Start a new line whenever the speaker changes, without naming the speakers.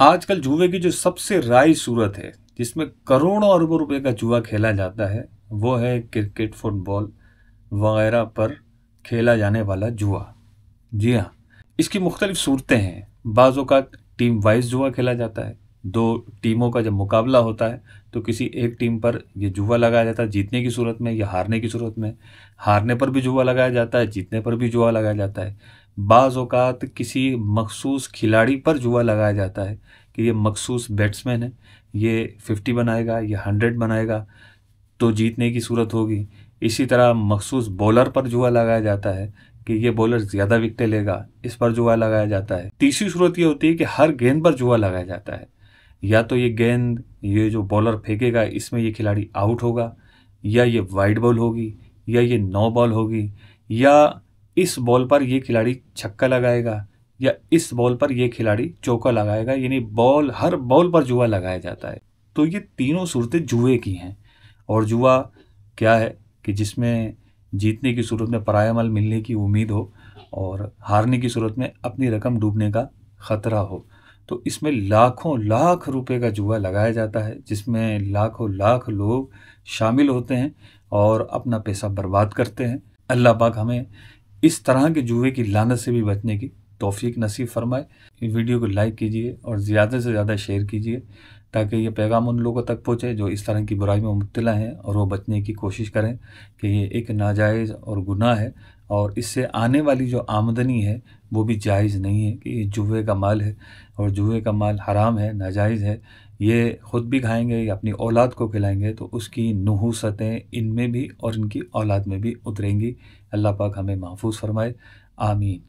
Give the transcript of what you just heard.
आजकल जुए की जो सबसे राइज सूरत है, जिसमें करोड़ों अरबों रुपए का जुआ खेला जाता है, वो है क्रिकेट, फुटबॉल वगैरह पर खेला जाने वाला जुआ। जी हाँ, इसकी मुख्तलिफ सूरतें हैं। बाज़ औक़ात टीम वाइज़ जुआ खेला जाता है। दो टीमों का जब मुकाबला होता है तो किसी एक टीम पर ये जुआ लगाया जाता है, जीतने की सूरत में या हारने की सूरत में। हारने पर भी जुआ लगाया जाता है, जीतने पर भी जुआ लगाया जाता है। बाज़ औक़ात किसी मख़सूस खिलाड़ी पर जुआ लगाया जाता है कि ये मख़सूस बैट्समैन है, ये 50 बनाएगा, ये 100 बनाएगा तो जीतने की सूरत होगी। इसी तरह मख़सूस बॉलर पर जुआ लगाया जाता है कि ये बॉलर ज़्यादा विकेटें लेगा, इस पर जुआ लगाया जाता है। तीसरी सूरत ये होती है कि हर गेंद पर जुआ लगाया जाता है। या तो ये गेंद, ये जो बॉलर फेंकेगा इसमें ये खिलाड़ी आउट होगा, या ये वाइड बॉल होगी, या ये नो बॉल होगी, या इस बॉल पर ये खिलाड़ी छक्का लगाएगा, या इस बॉल पर ये खिलाड़ी चौका लगाएगा। यानी हर बॉल पर जुआ लगाया जाता है। तो ये तीनों सूरतें जुए की हैं। और जुआ क्या है कि जिसमें जीतने की सूरत में पराया माल मिलने की उम्मीद हो और हारने की सूरत में अपनी रकम डूबने का खतरा हो। तो इसमें लाखों लाख रुपए का जुआ लगाया जाता है, जिसमें लाखों लाख लोग शामिल होते हैं और अपना पैसा बर्बाद करते हैं। अल्लाह पाक हमें इस तरह के जुए की लानत से भी बचने की तौफीक नसीब फरमाए। वीडियो को लाइक कीजिए और ज़्यादा से ज़्यादा शेयर कीजिए ताकि ये पैगाम उन लोगों तक पहुँचे जो इस तरह की बुराई में मुब्तला हैं और वो बचने की कोशिश करें कि ये एक नाजायज़ और गुनाह है और इससे आने वाली जो आमदनी है वो भी जायज़ नहीं है कि ये जुए का माल है और जुए का माल हराम है, नाजायज़ है। ये ख़ुद भी खाएंगे या अपनी औलाद को खिलाएंगे तो उसकी नहूसतें इनमें भी और इनकी औलाद में भी उतरेंगी। अल्लाह पाक हमें महफूज फरमाए। आमीन।